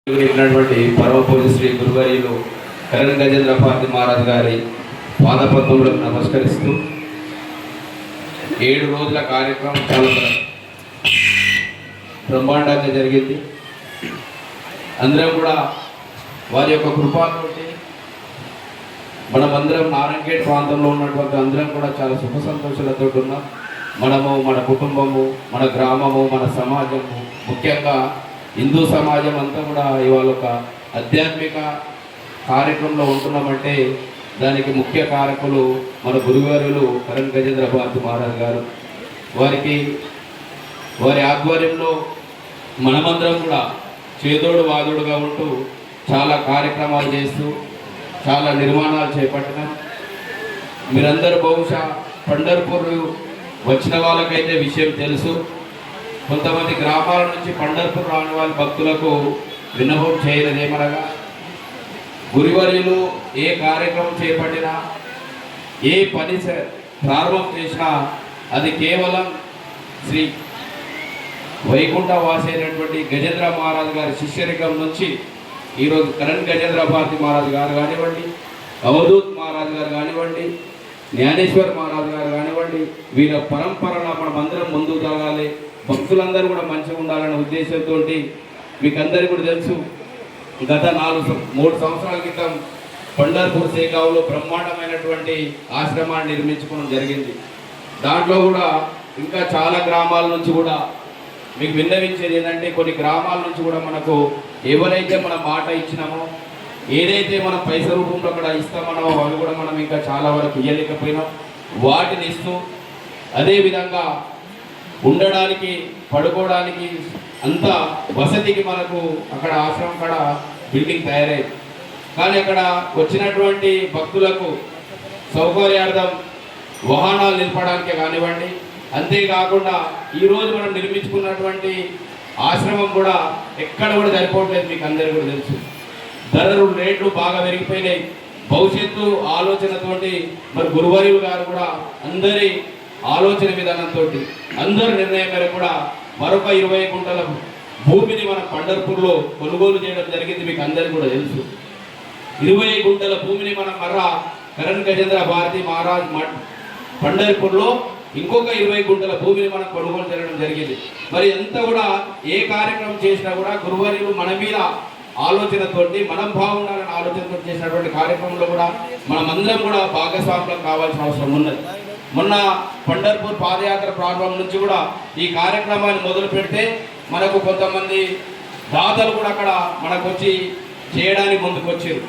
పరమ పూజ శ్రీ గురువర్యులు కరణ్ గజేంద్ర భారతి మహారాజ్ గారి పాదపద్మములకు నమస్కరిస్తూ 7 రోజుల కార్యక్రమం చాలా బ్రహ్మాండంగా జరిగింది. అందరం కూడా వారి యొక్క కృపతోటి మనమందరం నారాయణఖేడ్ ప్రాంతంలో ఉన్నటువంటి అందరం కూడా చాలా సుఖ సంతోషాలతో ఉన్నాం. మనము, మన కుటుంబము, మన గ్రామము, మన సమాజము, ముఖ్యంగా హిందూ సమాజం అంతా కూడా ఇవాళ ఒక ఆధ్యాత్మిక కార్యక్రమంలో ఉంటున్నామంటే దానికి ముఖ్య కారకులు మన గురువారులు కరణ్ గజేంద్ర భారతి మహారాజ్ గారు. వారి ఆధ్వర్యంలో మనమందరం కూడా చేదోడు వాదోడుగా ఉంటూ చాలా కార్యక్రమాలు చేస్తూ చాలా నిర్మాణాలు చేపట్టినాం. మీరందరూ బహుశా పండర్పూర్ వచ్చిన వాళ్ళకైతే విషయం తెలుసు. కొంతమంది గ్రామాల నుంచి పండర్పూర్ రాని వాళ్ళ భక్తులకు విన్నపం చేయలేదేమనగా, గురువర్యులు ఏ కార్యక్రమం చేపట్టినా, ఏ పని ప్రారంభం చేసినా అది కేవలం శ్రీ వైకుంఠ వాసి అయినటువంటి గజేంద్ర మహారాజ్ గారి శిష్యరికం నుంచి ఈరోజు కరణ్ గజేంద్ర భారతి మహారాజ్ గారు కానివ్వండి, అవధూత్ మహారాజ్ గారు కానివ్వండి, జ్ఞానేశ్వర్ మహారాజ్ గారు కానివ్వండి, వీళ్ళ పరంపరలో మనం అందరం ముందుకు జరగాలి, భక్తులందరూ కూడా మంచిగా ఉండాలనే ఉద్దేశంతో మీకు అందరికీ కూడా తెలుసు, గత 3 సంవత్సరాల క్రితం పండర్పూర్ సేగావ్లో బ్రహ్మాండమైనటువంటి ఆశ్రమాన్ని నిర్మించుకోవడం జరిగింది. దాంట్లో కూడా ఇంకా చాలా గ్రామాల నుంచి కూడా మీకు విన్నవించేది ఏంటంటే, కొన్ని గ్రామాల నుంచి కూడా మనకు ఎవరైతే మనం మాట ఇచ్చినామో, ఏదైతే మనం పైసల రూపంలో అక్కడ ఇస్తామనో అవి కూడా మనం ఇంకా చాలా వరకు ఇవ్వలేకపోయినాం. వాటిని ఇస్తూ అదేవిధంగా ఉండడానికి, పడుకోవడానికి అంత వసతికి మనకు అక్కడ ఆశ్రమం కాడ బిల్డింగ్ తయారైంది. కానీ అక్కడ వచ్చినటువంటి భక్తులకు సౌకర్యార్థం వాహనాలు నిలపడానికే కానివ్వండి, అంతేకాకుండా ఈరోజు మనం నిర్మించుకున్నటువంటి ఆశ్రమం కూడా ఎక్కడ కూడా సరిపోవట్లేదు. మీకు అందరికీ కూడా తెలుసు, ధరలు రేట్లు బాగా పెరిగిపోయినాయి. భవిష్యత్తు ఆలోచనతోటి మరి గురువర్యులు గారు కూడా అందరి ఆలోచన విధానంతో అందరి నిర్ణయం మేరకు కూడా మరొక 20 గుంటల భూమిని మనం పండర్పూర్లో కొనుగోలు చేయడం జరిగింది. మీకు అందరికీ కూడా తెలుసు, 20 గుంటల భూమిని మనం మర్రా కరణ్ గజేంద్ర భారతి మహారాజ్ పండర్పూర్లో ఇంకొక 20 గుంటల భూమిని మనం కొనుగోలు చేయడం జరిగింది. మరి ఎంత కూడా ఏ కార్యక్రమం చేసినా కూడా గురువర్యులు మన మీద ఆలోచనతోటి, మనం బాగుండాలనే ఆలోచనతో చేసినటువంటి కార్యక్రమంలో కూడా మనమందరం కూడా భాగస్వాములకు కావాల్సిన అవసరం ఉన్నది. మొన్న పండర్పూర్ పాదయాత్ర ప్రారంభం నుంచి కూడా ఈ కార్యక్రమాన్ని మొదలు పెడితే మనకు కొంతమంది దాతలు కూడా అక్కడ మనకు వచ్చి చేయడానికి ముందుకు వచ్చారు.